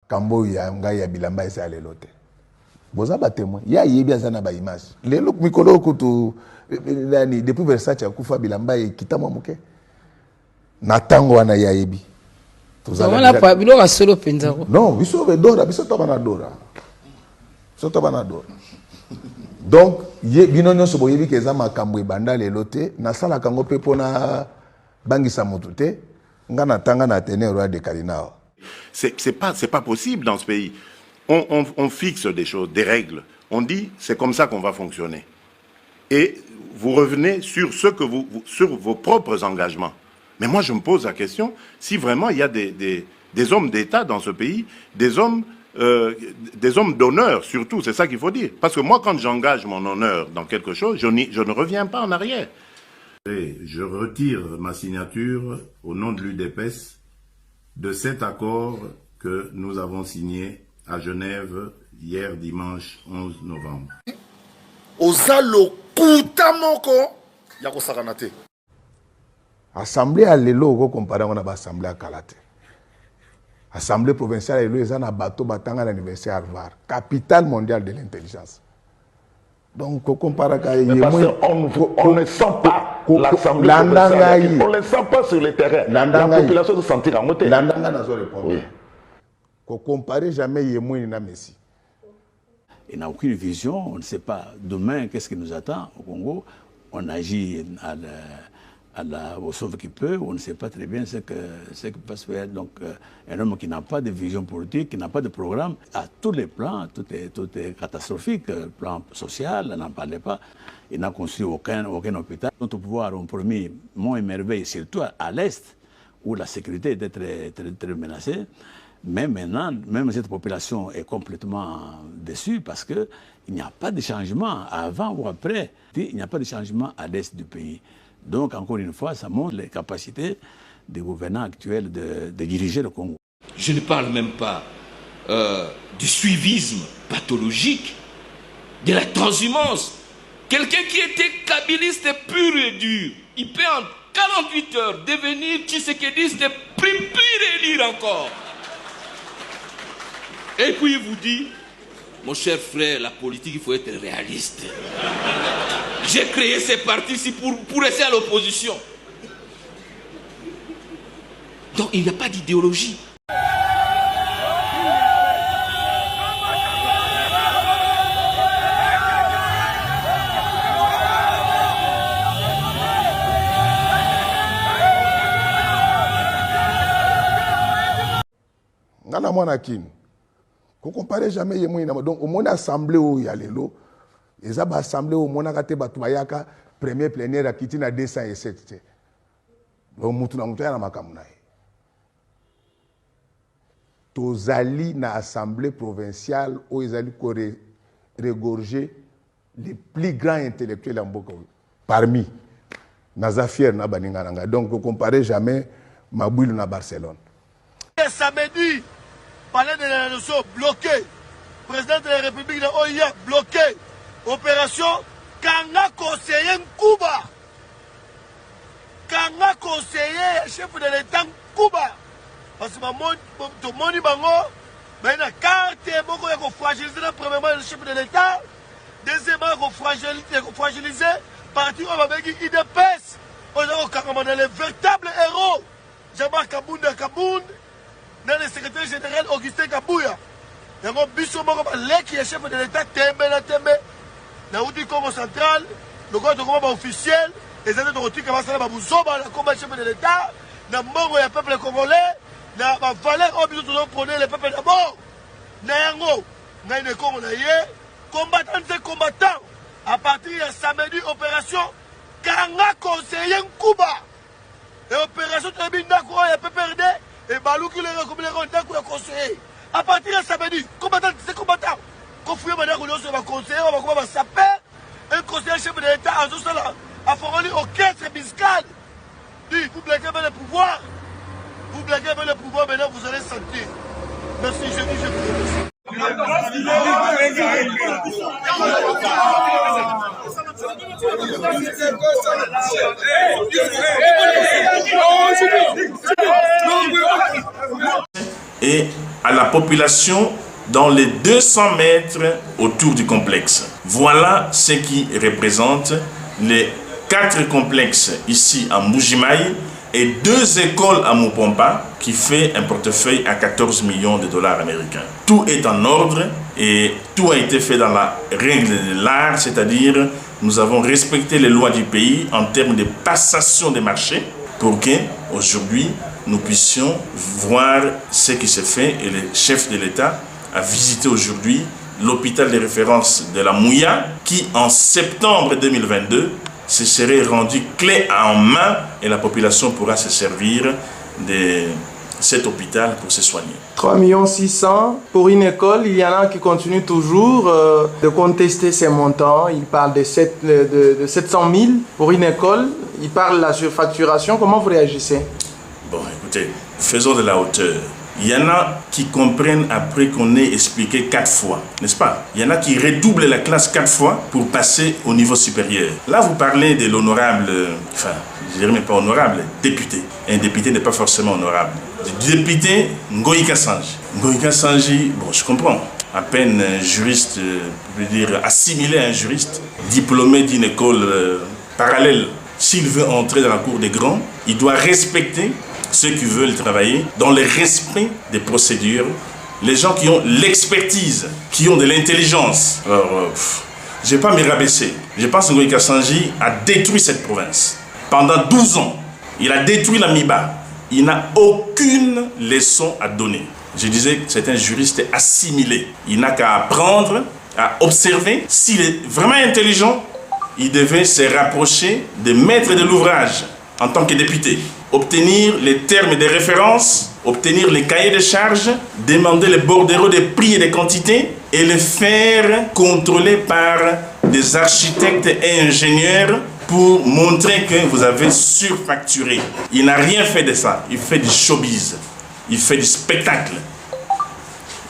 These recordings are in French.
kambo ya ngai ya bilamba esa lelo te boza ba témoin ya yebi azana ba image lelo mikolo kutu nani depuis Versace akufa bilamba ekitama muke na tango wana ya yebi tozala pa biloko solo penza ko non biso be dora biso to bana dora donc ye bino nyonso boyebi ke za makambo ebanda lelo te na sala kango pe pona bangisa mutu te ngana tanga na tenir roi de Kalinao. C'est pas possible dans ce pays. On fixe des choses, des règles. On dit, c'est comme ça qu'on va fonctionner. Et vous revenez sur sur vos propres engagements. Mais moi, je me pose la question, si vraiment il y a des hommes d'État dans ce pays, des hommes d'honneur surtout, c'est ça qu'il faut dire. Parce que moi, quand j'engage mon honneur dans quelque chose, je ne reviens pas en arrière. Et je retire ma signature au nom de l'UDPS de cet accord que nous avons signé à Genève hier dimanche 11 novembre. Ozalo kutamoko yako sakanate. Assemblée à l'élo ko comparé on a assemblée à Kalate. Assemblée provinciale l'élo ezana bateau batanga l'université Harvard, capitale mondiale de l'intelligence. Donc on compare à on ne sent pas l'Assemblée provinciale. On ne le sent pas sur le terrain. La population se sentir en moté. Landanga n'a pas répondu. Qu'on compare jamais Yémouni na Messi. Il n'a aucune vision, on ne sait pas demain qu'est-ce qui nous attend au Congo. On agit au sauve qui peut, on ne sait pas très bien ce qui peut se faire. Donc un homme qui n'a pas de vision politique, qui n'a pas de programme, à tous les plans, tout est catastrophique. Le plan social, on n'en parlait pas. Il n'a construit aucun hôpital. Notre pouvoir ont promis Mont et Merveille, surtout à l'Est, où la sécurité était très menacée. Mais maintenant, même cette population est complètement déçue parce qu'il n'y a pas de changement avant ou après. Il n'y a pas de changement à l'Est du pays. Donc, encore une fois, ça montre les capacités des gouvernants actuels de diriger le Congo. Je ne parle même pas du suivisme pathologique, de la transhumance. Quelqu'un qui était kabiliste pur et dur, il peut en 48 heures devenir tshisekidiste pur et lire encore. Et puis il vous dit, mon cher frère, la politique, il faut être réaliste. J'ai créé ces partis-ci pour rester à l'opposition. Donc il n'y a pas d'idéologie. Ngana mwana kin. Ko compare jamais Yémouni na donc au monde assemblée où il y a lelo. Eza ba assemblée au monde akate batu bayaka premier plénière akiti na 207. Donc mutu na mutu ya na makamu na ye. Tozali na assemblée provinciale où ezali ko regorger les plus grands intellectuels en Mboka parmi Nazafier na baninga nanga. Donc ko compare jamais Mabouilou na Barcelone. Samedi, palais de la Nation bloqué, président de la République de OIA bloqué, opération Kanga conseiller Cuba, Kanga conseiller chef de l'État Cuba, parce que tout le monde est mais la carte beaucoup est fragilisé premièrement le chef de l'État, deuxièmement fragilisé parti on va avec IDPS, on a les véritables héros, Jean-Marc Kabound, dans le secrétaire général Augustin Kabouya. Il y a un biso qui est chef de l'État, Tembe, dans le Congo central, le Congo officiel, les années de retour qui va s'en aller comme chef de l'État, dans le Mongo, il y a le peuple congolais, dans la valeur, on doit prendre le peuple d'abord. Dans le Congo, combattants, à partir de samedi, opération Kanga conseiller Cuba. Et opération Tabinda, il y a PPRD. Et Balou qui les conseiller. À partir de samedi, combattant, c'est combattant. Quand vous avez un conseiller, on va s'appeler un conseiller chef de l'État en tout cela. A formé au caisse fiscal. Vous blaguez avec le pouvoir. Vous blaguez avec le pouvoir, maintenant vous allez sentir. Merci, je vous Et à la population dans les 200 mètres autour du complexe. Voilà ce qui représente les 4 complexes ici à Mbuji-Mayi et 2 écoles à Mupompa qui fait un portefeuille à 14 millions de dollars américains. Tout est en ordre et tout a été fait dans la règle de l'art, c'est-à-dire nous avons respecté les lois du pays en termes de passation des marchés pour que aujourd'hui nous puissions voir ce qui se fait et le chef de l'État a visité aujourd'hui l'hôpital de référence de la Mouya qui en septembre 2022 se serait rendu clé en main et la population pourra se servir de cet hôpital pour se soigner. 3,6 millions pour une école. Il y en a qui continuent toujours de contester ces montants. Ils parlent de 700 000 pour une école. Ils parlent de la surfacturation. Comment vous réagissez? Bon, écoutez, faisons de la hauteur. Il y en a qui comprennent après qu'on ait expliqué 4 fois, n'est-ce pas? Il y en a qui redoublent la classe 4 fois pour passer au niveau supérieur. Là, vous parlez de l'honorable, enfin, je dirais même pas honorable, député. Un député n'est pas forcément honorable. Du député Ngoïka Sanji. Ngoïka Sanji, bon, je comprends. À peine juriste, je veux dire, assimilé à un juriste, diplômé d'une école parallèle. S'il veut entrer dans la cour des grands, il doit respecter ceux qui veulent travailler dans le respect des procédures, les gens qui ont l'expertise, qui ont de l'intelligence. Alors, je ne vais pas me rabaisser. Je pense que Ngoïka Sanji a détruit cette province. Pendant 12 ans, il a détruit la MIBA. Il n'a aucune leçon à donner. Je disais que c'est un juriste assimilé. Il n'a qu'à apprendre, à observer. S'il est vraiment intelligent, il devait se rapprocher des maîtres de l'ouvrage en tant que député. Obtenir les termes de référence, obtenir les cahiers de charges, demander les bordereaux des prix et des quantités et les faire contrôler par des architectes et ingénieurs pour montrer que vous avez surfacturé. Il n'a rien fait de ça. Il fait du showbiz. Il fait du spectacle.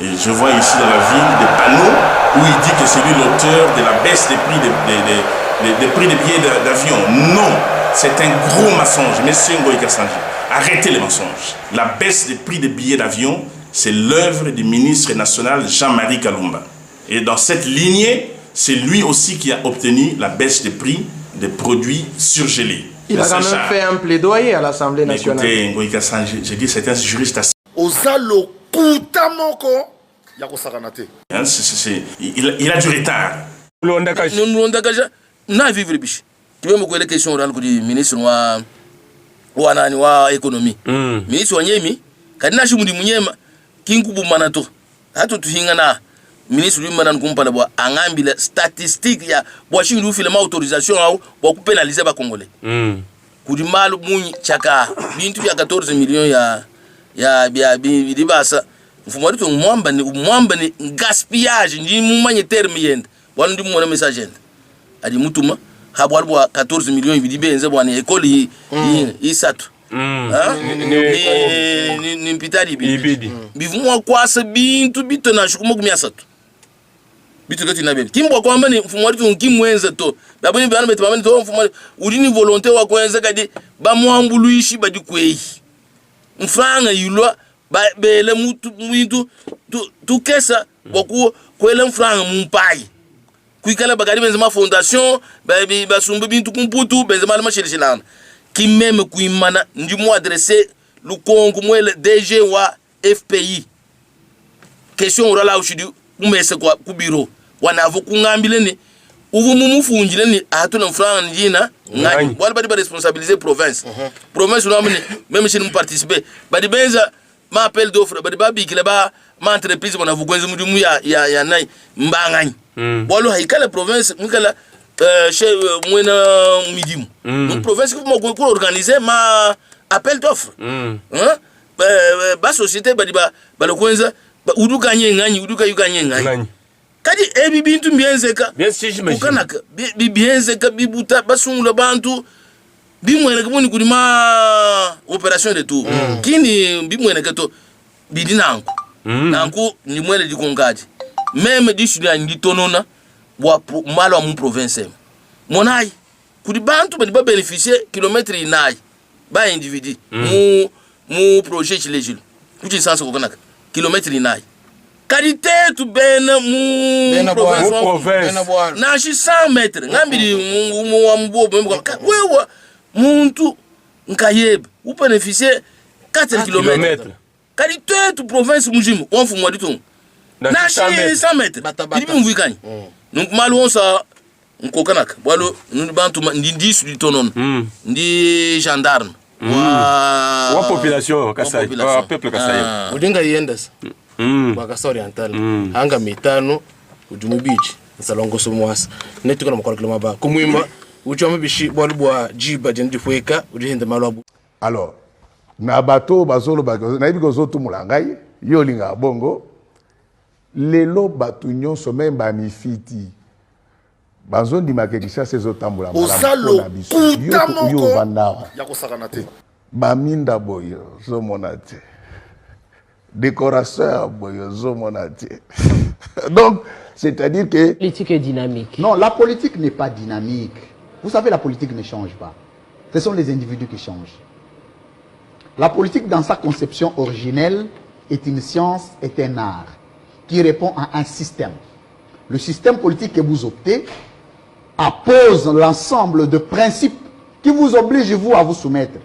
Et je vois ici dans la ville des panneaux où il dit que c'est lui l'auteur de la baisse des prix des prix des billets d'avion. Non, c'est un gros mensonge. Monsieur Ngoïka Sanji, arrêtez les mensonges. La baisse des prix des billets d'avion, c'est l'œuvre du ministre national Jean-Marie Kalumba. Et dans cette lignée, c'est lui aussi qui a obtenu la baisse des prix des produits surgelés. Il a quand même fait un plaidoyer à l'Assemblée nationale. Écoutez, Ngoïka Sanji, j'ai dit c'est un juriste assez... Ozalo kutamoko yako saranate. Il a du retard. Na vivre biche. Tu veux me poser la question orale du ministre wa économie. Ministre wa nyemi kadina shimudi munyema kinkubu manato. Hatu tuhingana ministre lui manan kumpala bwa angambila statistique ya bwa shindu file ma autorisation au bwa kupénaliser ba congolais. Kudi malu munyi chaka bintu ya 14 millions ya bidibasa. Mfumo wetu mwamba ni gaspillage ndi mumanye terme yenda. Bwa ndi mwana message yenda. Adi mutuma habwa 14 millions bidibenze bwana ekoli isatu. Ni mpitali ibidi. Bivumwa kwasa bintu bitona shukuma kumyasatu. Bitu kati na bebe. Kimbo kwamba ni mfumo wetu nkimwenza to. Baboni bana betu to mfumo ulini volonté wa kwenza kadi ba mwambuluishi badi kwei. Mfanga yulwa ba bele mutu tu kesa boku kwele mfanga mumpai. Kuikala bagari benzema fondation ba sumbe bintu kumputu benzema la machilishilana qui même kuimana ndi mo adresser le Congo moi le DG wa FPI question orala ushidi umese kwa ku bureau wanavo kungambile ni uvu mumufunjile ni atuna mfranga njina ngani wala badi ba responsabiliser province province no amene même si nous participer badi benza ma appel d'offre badi ba bikile ba ma entreprise bona vugwenza mudimu ya nai mbangani bolo haikala province mukala chez mwena midimu donc province ko organiser ma appel d'offre ba société badi ba le kwenza uduka ngani uduka yukanye ngani kadi ebi bintu mbienzeka ukanaka bienzeka bibuta basungula bantu bimwene kubuni kulima opération de tout kini bimwene kato bidinanku nanku ni mwele dikongadi même disula ndi tonona wa malo wa mu province monai kudi bantu badi ba bénéficier kilomètre inai ba individu mu projet chilejilo kuti sansa kokanaka kilomètre inai qualité tu bena province na 100 mètres ngambiri wa mbo wewe muntu nkayeb ou bénéficier 4 km qualité tu province mujimu on fu moi du tout na 100 mètres il me vukani donc malu ça nkokanaka bwalo bantu ndi sur tonon ndi gendarme wa population Kasai wa peuple Kasai udinga yendas kwa Kasai Oriental hanga mitano ujumu beach salongo somwasa netuko na mkola kiloma ba kumwimba uchoma bishi bwa jiba jendi fueka udihende malabu. Alors na bato bazolo bazo na ibiko zoto mulangai yo linga bongo lelo batu nyonso memba mifiti bazo ndima kekisha sezo tambula osalo puta moko ya kosakana te baminda boyo zo monate décoration boyo zo monate. Donc c'est-à-dire que la politique est dynamique. Non, la politique n'est pas dynamique. Vous savez, la politique ne change pas. Ce sont les individus qui changent. La politique, dans sa conception originelle, est une science, est un art qui répond à un système. Le système politique que vous optez appose l'ensemble de principes qui vous obligent, vous, à vous soumettre.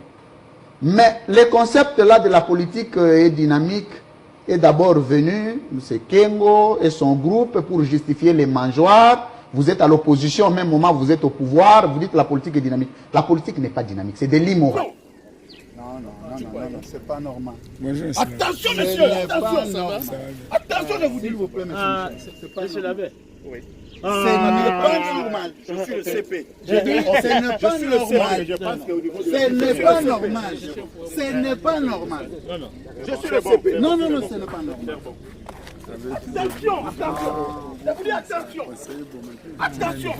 Mais le concept là de la politique est dynamique est d'abord venu, M. Kengo et son groupe, pour justifier les mangeoires. Vous êtes à l'opposition, au même moment vous êtes au pouvoir, vous dites que la politique est dynamique. La politique n'est pas dynamique, c'est de l'immoral. Non, c'est pas normal. Attention, monsieur, attention, attention, je vous dis. S'il vous plaît, monsieur. C'est pas normal. Oui. Ce n'est pas normal. Je suis le CP. Ce n'est pas normal. Ce n'est pas normal. Ce n'est pas normal. Je suis le CP. Non, ce n'est pas normal. Attention, attention. Je vous dis attention. Attention.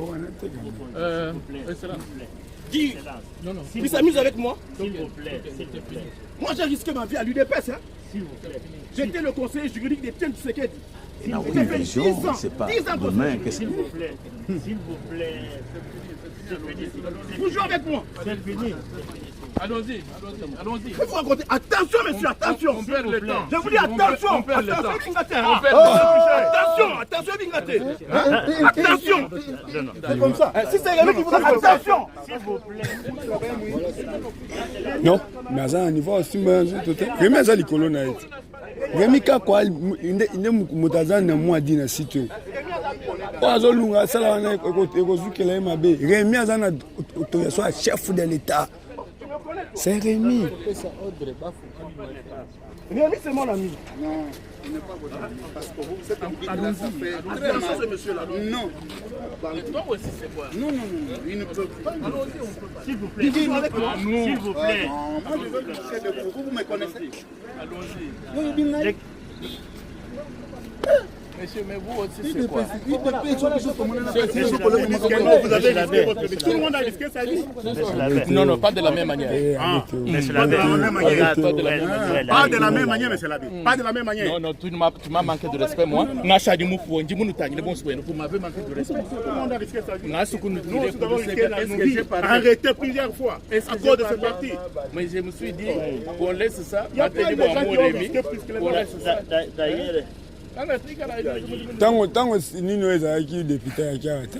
Dis, il s'amuse avec moi. S'il vous plaît, s'il te plaît. Moi j'ai risqué ma vie à l'UDPS. Hein. S'il vous plaît. J'étais le conseiller juridique des Tiens Tshisekedi. Il a une vision, c'est pas demain. S'il vous plaît, s'il vous plaît. Vous jouez avec moi. C'est fini. Allons-y. Il faut raconter. Attention, monsieur, attention. On perd le temps. Je vous dis attention. On perd le temps. Attention, Bingaté. Attention. C'est comme ça. Si c'est Rémi qui vous dit attention. S'il vous plaît. Non, mais à un niveau aussi, Rémi a dit colonne. Rémi a quoi il est moutaza na moi dit na site. Oazolunga sala na ekozukela mabe. Rémi a na autorisation chef de l'État. C'est Rémi. Rémi, c'est mon ami. Non, il n'est pas votre ami. Parce que vous êtes un très mal. Ce monsieur-là. Non. Toi aussi, c'est quoi? Non, il ne peut pas. S'il vous plaît. S'il vous plaît. Moi, je veux que vous me connaissez. Allons-y. Monsieur, mais vous aussi, c'est quoi? Vous avez risqué votre vie. Tout le monde a risqué sa vie. Non, pas de la même manière. Pas de la même manière. Pas de la même manière, monsieur l'abbé. Pas de la même manière. Non, tu m'as manqué de respect, moi. Vous m'avez manqué de respect. Tout le monde a risqué sa vie. Nous avons risqué la vie. Arrêté plusieurs fois à cause de ce parti. Mais je me suis dit qu'on laisse ça. Il y a plein de gens qui ont risqué plus que les autres. D'ailleurs. Tango nino ezalaki député ya kiata.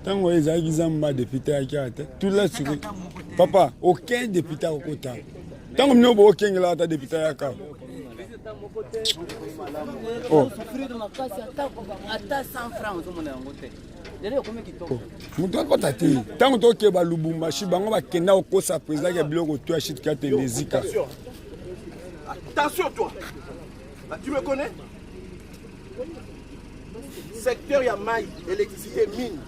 Tango ezalaki zamba député ya kiata. Tout là sur papa, aucun député au kota. Tango mino bo okengela ata député ya ka. Oh. Mutu akota te. Tango tokeba Lubumbashi bango bakenda okosa président ya biloko to ya shit kate lezika. Attention toi. Tu me connais? Secteur Yamaï, électricité, mine.